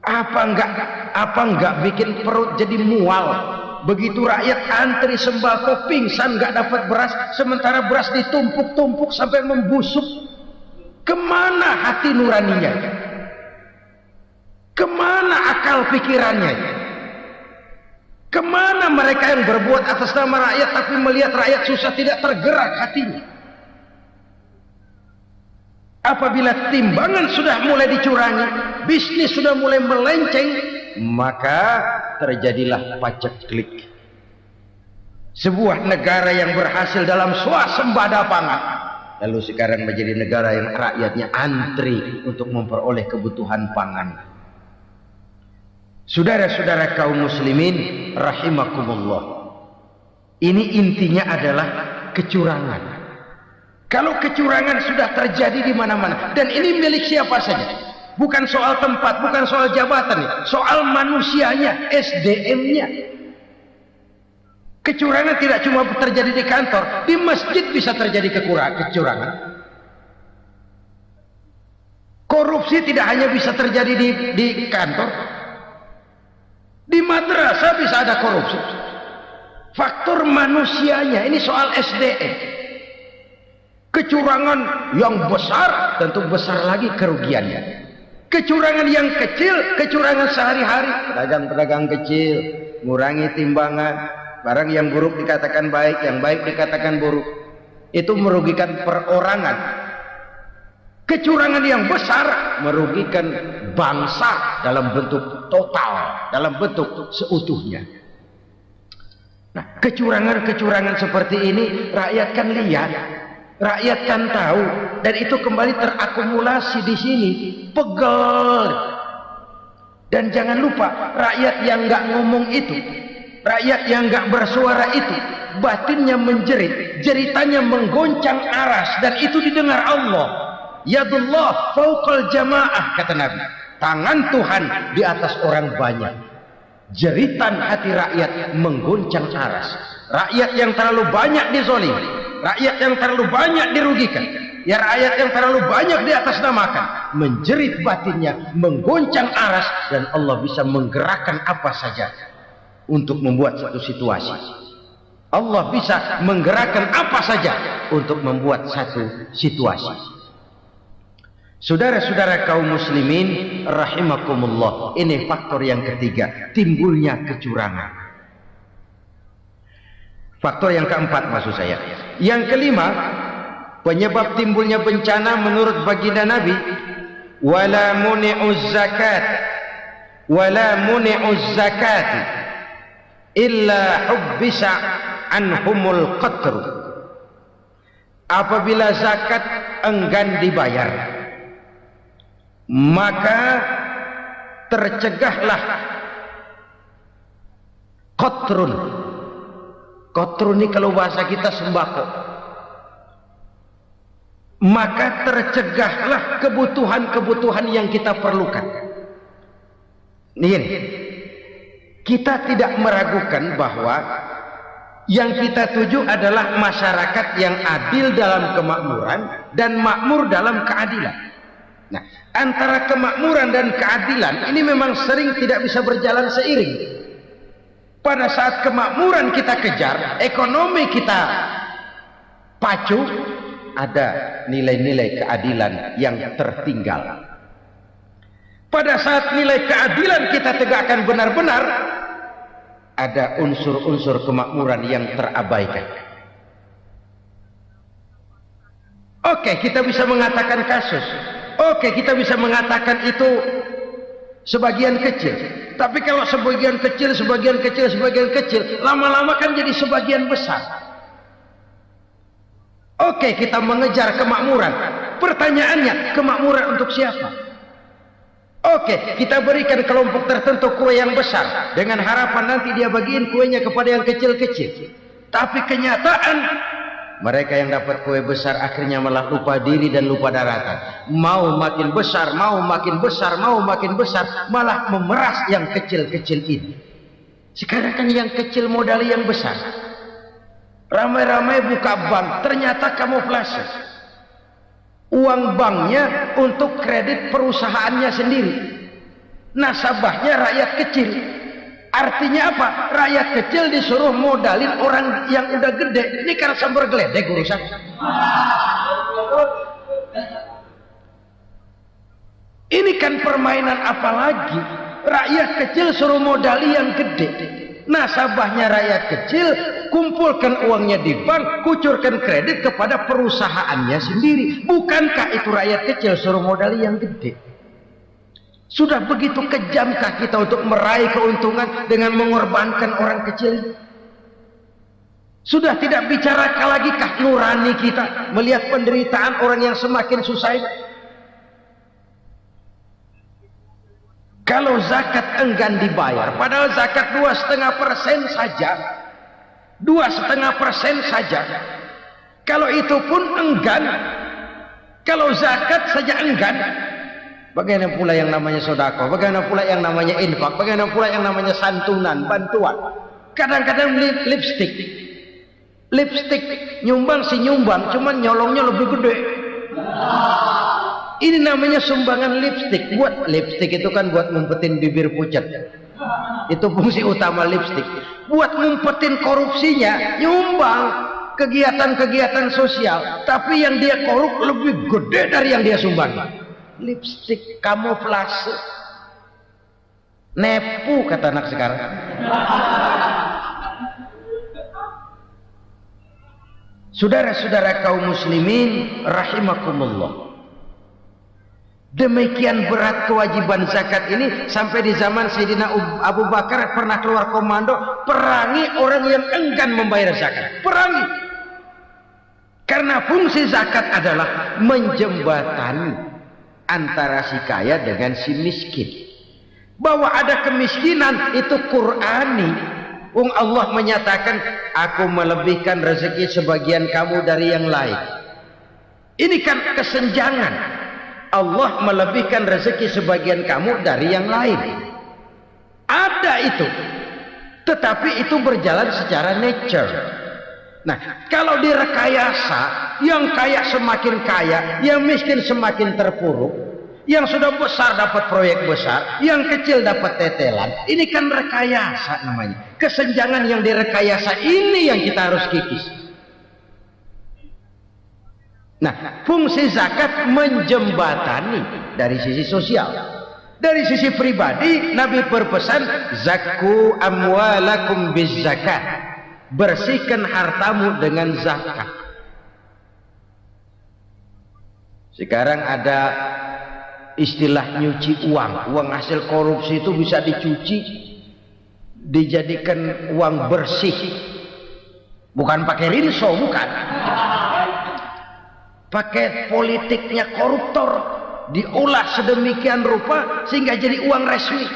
apa nggak bikin perut jadi mual? Begitu rakyat antri sembako pingsan nggak dapat beras, sementara beras ditumpuk-tumpuk sampai membusuk. Kemana hati nuraninya? Kemana akal pikirannya? Kemana mereka yang berbuat atas nama rakyat tapi melihat rakyat susah tidak tergerak hatinya? Apabila timbangan sudah mulai dicurangi, bisnis sudah mulai melenceng, maka terjadilah paceklik. Sebuah negara yang berhasil dalam swasembada pangan, lalu sekarang menjadi negara yang rakyatnya antri untuk memperoleh kebutuhan pangan. Saudara-saudara kaum muslimin rahimakumullah, ini intinya adalah kecurangan. Kalau kecurangan sudah terjadi di mana-mana, dan ini milik siapa saja, bukan soal tempat, bukan soal jabatan, soal manusianya, SDM-nya. Kecurangan tidak cuma terjadi di kantor, di masjid bisa terjadi kecurangan. Korupsi tidak hanya bisa terjadi di kantor, di madrasah bisa ada korupsi. Faktor manusianya, ini soal SDM. Kecurangan yang besar tentu besar lagi kerugiannya. Kecurangan yang kecil, kecurangan sehari-hari, pedagang-pedagang kecil ngurangi timbangan, barang yang buruk dikatakan baik, yang baik dikatakan buruk, itu merugikan perorangan. Kecurangan yang besar merugikan bangsa dalam bentuk total, dalam bentuk seutuhnya. Nah, kecurangan-kecurangan seperti ini rakyat kan lihat, rakyat kan tahu, dan itu kembali terakumulasi di sini, pegel. Dan jangan lupa, rakyat yang nggak ngomong itu, rakyat yang nggak bersuara itu, batinnya menjerit, jeritannya menggoncang aras, dan itu didengar Allah. Yadullah fauqal jamaah, kata Nabi, tangan Tuhan di atas orang banyak. Jeritan hati rakyat menggoncang aras. Rakyat yang terlalu banyak dizolim, rakyat yang terlalu banyak dirugikan, ya rakyat yang terlalu banyak di atas namakan, menjerit batinnya, menggoncang aras, dan Allah bisa menggerakkan apa saja untuk membuat satu situasi. Allah bisa menggerakkan apa saja untuk membuat satu situasi. Saudara-saudara kaum muslimin rahimakumullah, ini faktor yang ketiga, timbulnya kecurangan. Faktor yang keempat maksud saya. Yang kelima, penyebab timbulnya bencana menurut baginda Nabi, wala muni'uz zakat wala muni'uz zakat illa hubbisa anhumul qatr. apabila zakat enggan dibayar, maka tercegahlah qatrun. Qatrun ini kalau bahasa kita sembako. Maka tercegahlah kebutuhan-kebutuhan yang kita perlukan. Ini, kita tidak meragukan bahwa yang kita tuju adalah masyarakat yang adil dalam kemakmuran dan makmur dalam keadilan. Nah, antara kemakmuran dan keadilan ini memang sering tidak bisa berjalan seiring. Pada saat kemakmuran kita kejar, ekonomi kita pacu, ada nilai-nilai keadilan yang tertinggal. Pada saat nilai keadilan kita tegakkan benar-benar, ada unsur-unsur kemakmuran yang terabaikan. Oke, kita bisa mengatakan kasus. Oke, kita bisa mengatakan itu sebagian kecil. Tapi kalau sebagian kecil, lama-lama kan jadi sebagian besar. Oke, kita mengejar kemakmuran. Pertanyaannya, kemakmuran untuk siapa? Oke, kita berikan kelompok tertentu kue yang besar dengan harapan nanti dia bagiin kuenya kepada yang kecil-kecil. Tapi kenyataan mereka yang dapat kue besar akhirnya malah lupa diri dan lupa daratan. Mau makin besar, malah memeras yang kecil-kecil ini. Sekarang kan yang kecil modal yang besar. Ramai-ramai buka bank, ternyata kamuflase. Uang banknya untuk kredit perusahaannya sendiri, nasabahnya rakyat kecil. Artinya apa? Rakyat kecil disuruh modalin orang yang udah gede. Ini kan sambar geledek urusan. Ini kan permainan apa lagi? Rakyat kecil suruh modali yang gede, nasabahnya rakyat kecil, kumpulkan uangnya di bank, kucurkan kredit kepada perusahaannya sendiri. Bukankah itu rakyat kecil suruh modali yang gede? Sudah begitu kejamkah kita untuk meraih keuntungan dengan mengorbankan orang kecil? Sudah tidak bicara lagi kah nurani kita melihat penderitaan orang yang semakin susah ini? Kalau zakat enggan dibayar, padahal zakat 2,5% saja, 2,5% saja. Kalau itu pun enggan, kalau zakat saja enggan, bagaimana pula yang namanya sedekah, bagaimana pula yang namanya infak, bagaimana pula yang namanya santunan, bantuan. Kadang-kadang lipstick nyumbang si nyumbang, cuman nyolongnya lebih gede. Ini namanya sumbangan lipstick. Buat lipstick itu kan buat ngumpetin bibir pucat. Itu fungsi utama lipstick. Buat ngumpetin korupsinya, nyumbang kegiatan-kegiatan sosial. Tapi yang dia korup lebih gede dari yang dia sumbang. Lipstick kamuflase. Nepu kata anak sekarang. Saudara-saudara kaum muslimin rahimakumullah. Demikian berat kewajiban zakat ini sampai di zaman Sayyidina Abu Bakar pernah keluar komando perangi orang yang enggan membayar zakat. Perangi. Karena fungsi zakat adalah menjembatani antara si kaya dengan si miskin. Bahwa ada kemiskinan itu Qur'ani. Allah menyatakan, aku melebihkan rezeki sebagian kamu dari yang lain. Ini kan kesenjangan. Allah melebihkan rezeki sebagian kamu dari yang lain. Ada itu. Tetapi itu berjalan secara nature. Nah, kalau direkayasa, yang kaya semakin kaya, yang miskin semakin terpuruk, yang sudah besar dapat proyek besar, yang kecil dapat tetelan. Ini kan rekayasa namanya. Kesenjangan yang direkayasa ini yang kita harus kikis. Nah, fungsi zakat menjembatani dari sisi sosial. Dari sisi pribadi, Nabi berpesan, zakku amwalakum biz zakat. Bersihkan hartamu dengan zakat. Sekarang ada istilah nyuci uang. Uang hasil korupsi itu bisa dicuci, dijadikan uang bersih. Bukan pakai rinso, bukan. paket politiknya koruptor, diolah sedemikian rupa sehingga jadi uang resmi.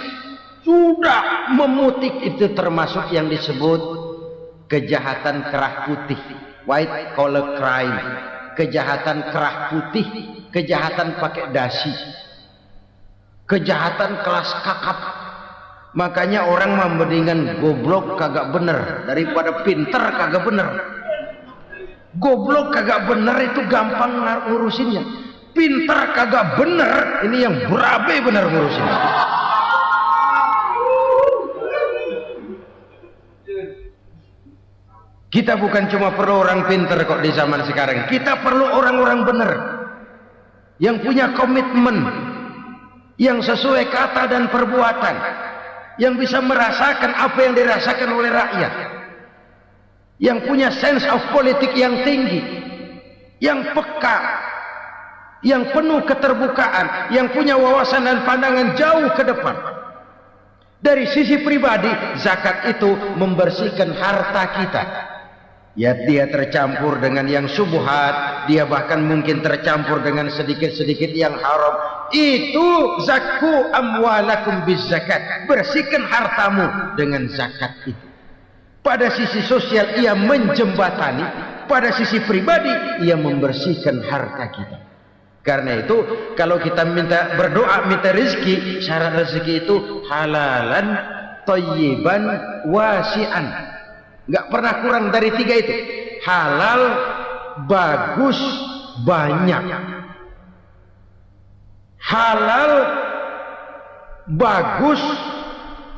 Sudah memutik, itu termasuk yang disebut kejahatan kerah putih, white collar crime, kejahatan kerah putih, kejahatan pakai dasi, kejahatan kelas kakap. Makanya orang mendingan goblok kagak bener daripada pinter kagak bener. Goblok kagak bener itu gampang ngurusinnya, pinter kagak bener ini yang berabe bener ngurusinnya. Kita bukan cuma perlu orang pinter kok di zaman sekarang, kita perlu orang-orang bener yang punya komitmen, yang sesuai kata dan perbuatan, yang bisa merasakan apa yang dirasakan oleh rakyat, yang punya sense of politik yang tinggi, yang peka, yang penuh keterbukaan, yang punya wawasan dan pandangan jauh ke depan. Dari sisi pribadi, zakat itu membersihkan harta kita. Ya, dia tercampur dengan yang syubhat, dia bahkan mungkin tercampur dengan sedikit-sedikit yang haram. Itu zakku amwalakum bizakat, bersihkan hartamu dengan zakat itu. Pada sisi sosial ia menjembatani, pada sisi pribadi ia membersihkan harta kita. Karena itu kalau kita minta berdoa minta rezeki, syarat rezeki itu halalan thayyiban wasi'an. Nggak pernah kurang dari 3 itu. Halal, bagus, banyak. Halal, bagus,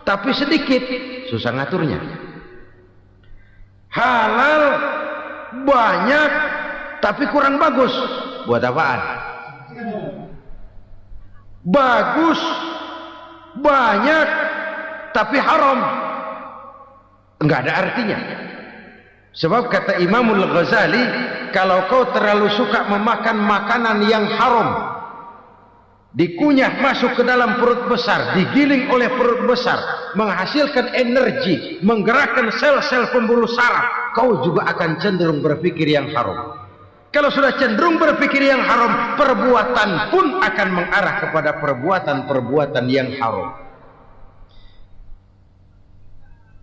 tapi sedikit, susah ngaturnya. Halal, banyak, tapi kurang bagus, buat apaan? Bagus, banyak, tapi haram, enggak ada artinya. Sebab kata Imamul Ghazali, kalau kau terlalu suka memakan makanan yang haram, dikunyah masuk ke dalam perut besar, digiling oleh perut besar, menghasilkan energi, menggerakkan sel-sel pembuluh saraf, kau juga akan cenderung berpikir yang haram. Kalau sudah cenderung berpikir yang haram, perbuatan pun akan mengarah kepada perbuatan-perbuatan yang haram.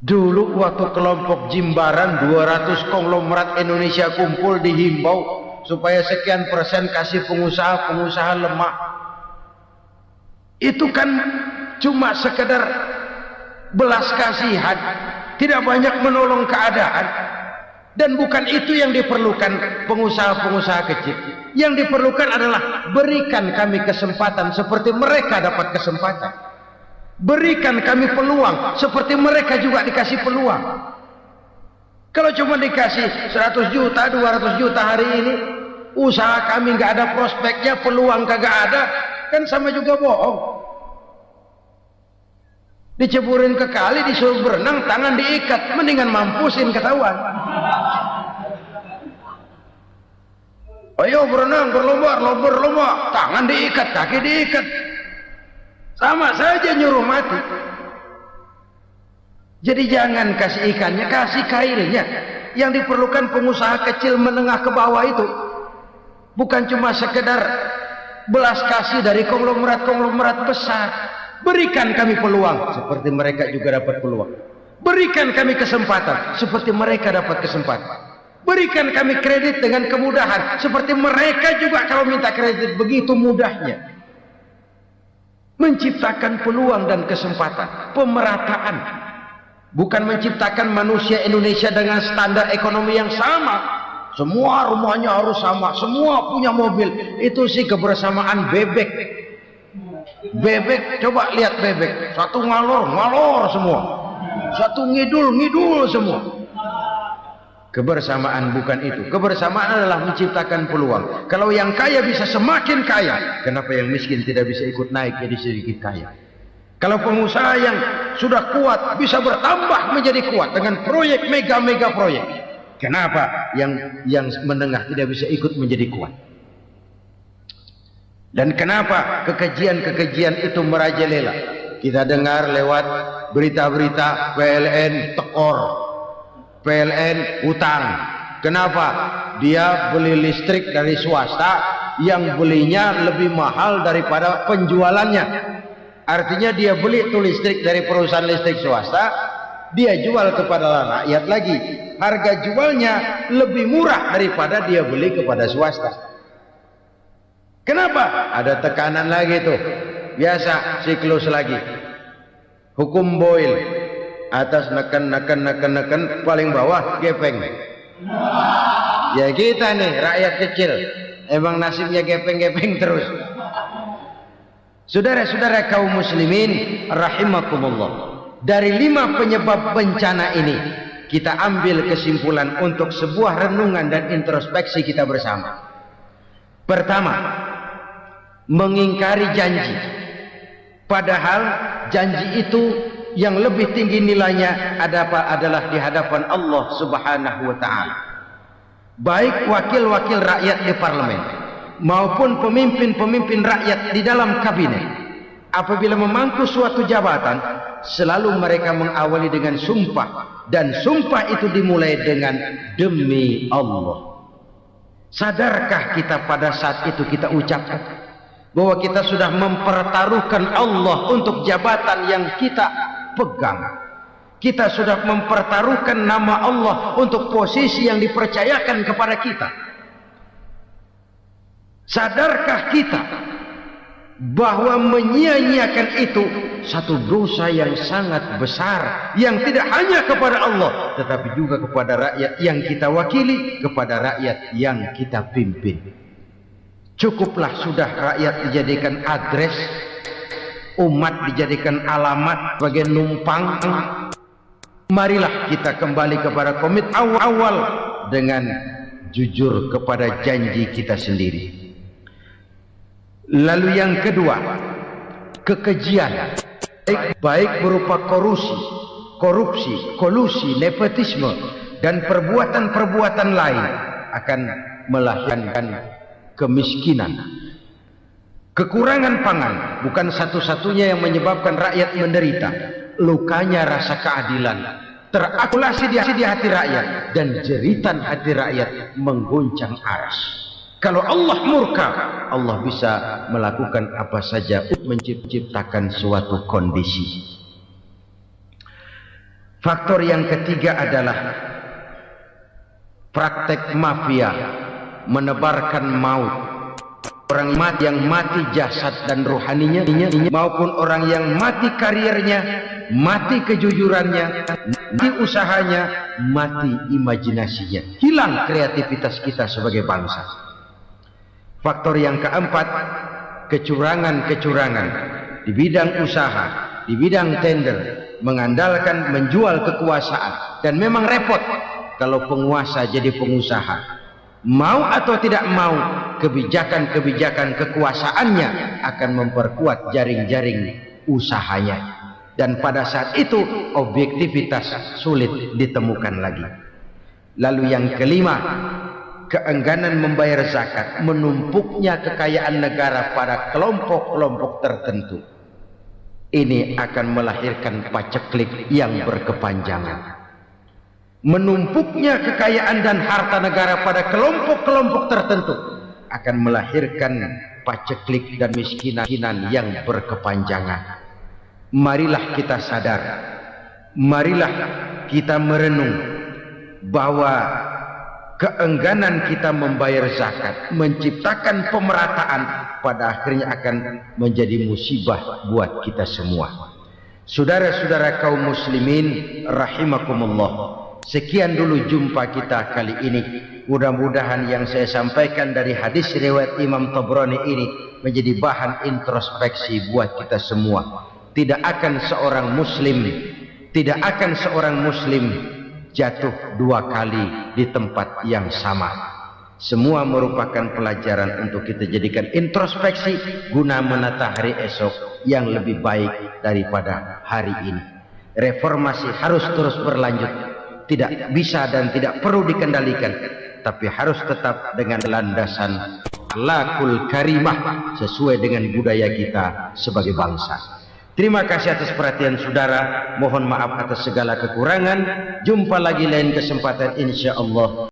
Dulu waktu kelompok Jimbaran 200 konglomerat Indonesia kumpul, dihimbau supaya sekian persen kasih pengusaha lemah. Itu kan cuma sekedar belas kasihan, tidak banyak menolong keadaan. Dan bukan itu yang diperlukan pengusaha-pengusaha kecil. Yang diperlukan adalah berikan kami kesempatan seperti mereka dapat kesempatan. Berikan kami peluang seperti mereka juga dikasih peluang. Kalau cuma dikasih 100 juta, 200 juta hari ini, usaha kami nggak ada prospeknya, peluang kagak ada, kan sama juga bohong. Diceburin ke kali, disuruh berenang, tangan diikat, mendingan mampusin ketahuan. Ayo berenang, berlomba, tangan diikat, kaki diikat, sama saja nyuruh mati. Jadi jangan kasih ikannya, kasih kailnya. Yang diperlukan pengusaha kecil menengah ke bawah itu bukan cuma sekedar belas kasih dari konglomerat-konglomerat besar. Berikan kami peluang seperti mereka juga dapat peluang. Berikan kami kesempatan seperti mereka dapat kesempatan. Berikan kami kredit dengan kemudahan seperti mereka juga kalau minta kredit begitu mudahnya. Menciptakan peluang dan kesempatan, pemerataan. Bukan menciptakan manusia Indonesia dengan standar ekonomi yang sama. Semua rumahnya harus sama, semua punya mobil. Itu sih kebersamaan bebek. Bebek, coba lihat bebek. Satu ngalor semua. Satu ngidul semua. Kebersamaan bukan itu. Kebersamaan adalah menciptakan peluang. Kalau yang kaya bisa semakin kaya, kenapa yang miskin tidak bisa ikut naik jadi sedikit kaya? Kalau pengusaha yang sudah kuat bisa bertambah menjadi kuat dengan proyek mega proyek, kenapa yang menengah tidak bisa ikut menjadi kuat? Dan kenapa kekejian itu merajalela? Kita dengar lewat berita-berita PLN tekor, PLN utang, Kenapa? Dia beli listrik dari swasta yang belinya lebih mahal daripada penjualannya. Artinya dia beli itu listrik dari perusahaan listrik swasta, dia jual kepada rakyat lagi. Harga jualnya lebih murah daripada dia beli kepada swasta. Kenapa? Ada tekanan lagi tuh. Biasa siklus lagi. Hukum Boyle. Atas neken paling bawah gepeng. Ya kita nih rakyat kecil. Emang nasibnya gepeng-gepeng terus. Saudara-saudara kaum muslimin rahimakumullah. Dari 5 penyebab bencana ini kita ambil kesimpulan untuk sebuah renungan dan introspeksi kita bersama. Pertama, mengingkari janji. Padahal janji itu yang lebih tinggi nilainya adalah di hadapan Allah Subhanahu wa taala. Baik wakil-wakil rakyat di parlemen maupun pemimpin-pemimpin rakyat di dalam kabinet, apabila memangku suatu jabatan, selalu mereka mengawali dengan sumpah, dan sumpah itu dimulai dengan demi Allah. Sadarkah kita pada saat itu kita ucapkan bahwa kita sudah mempertaruhkan Allah untuk jabatan yang kita pegang? Kita sudah mempertaruhkan nama Allah untuk posisi yang dipercayakan kepada kita. Sadarkah kita bahwa menyia-nyiakan itu satu dosa yang sangat besar, yang tidak hanya kepada Allah tetapi juga kepada rakyat yang kita wakili, kepada rakyat yang kita pimpin. Cukuplah sudah rakyat dijadikan adres, umat dijadikan alamat sebagai numpang. Marilah kita kembali kepada komit awal dengan jujur kepada janji kita sendiri. Lalu yang kedua, kekejian, baik berupa korupsi, kolusi, nepotisme, dan perbuatan-perbuatan lain akan melahirkan kemiskinan. Kekurangan pangan bukan satu-satunya yang menyebabkan rakyat menderita. Lukanya rasa keadilan terakumulasi di hati rakyat, dan jeritan hati rakyat mengguncang aras. Kalau Allah murka, Allah bisa melakukan apa saja untuk menciptakan suatu kondisi. Faktor yang ketiga adalah praktek mafia menebarkan maut. Orang yang mati jasad dan rohaninya, maupun orang yang mati karirnya, mati kejujurannya, mati usahanya, mati imajinasinya. Hilang kreativitas kita sebagai bangsa. Faktor yang keempat, kecurangan-kecurangan di bidang usaha, di bidang tender, mengandalkan menjual kekuasaan. Dan memang repot kalau penguasa jadi pengusaha. Mau atau tidak mau, kebijakan-kebijakan kekuasaannya akan memperkuat jaring-jaring usahanya. Dan pada saat itu objektivitas sulit ditemukan lagi. Lalu yang kelima, keengganan membayar zakat, menumpuknya kekayaan negara pada kelompok-kelompok tertentu. Ini akan melahirkan paceklik yang berkepanjangan. Menumpuknya kekayaan dan harta negara pada kelompok-kelompok tertentu akan melahirkan paceklik dan miskinan yang berkepanjangan. Marilah kita sadar, marilah kita merenung bahwa keengganan kita membayar zakat menciptakan pemerataan pada akhirnya akan menjadi musibah buat kita semua. Saudara-saudara kaum muslimin rahimakumullah, sekian dulu jumpa kita kali ini. Mudah-mudahan yang saya sampaikan dari hadis riwayat Imam Tabrani ini menjadi bahan introspeksi buat kita semua. Tidak akan seorang muslim jatuh 2 kali di tempat yang sama. Semua merupakan pelajaran untuk kita jadikan introspeksi guna menata hari esok yang lebih baik daripada hari ini. Reformasi harus terus berlanjut. Tidak bisa dan tidak perlu dikendalikan, tapi harus tetap dengan landasan akhlakul karimah sesuai dengan budaya kita sebagai bangsa. Terima kasih atas perhatian saudara. Mohon maaf atas segala kekurangan. Jumpa lagi lain kesempatan insyaallah.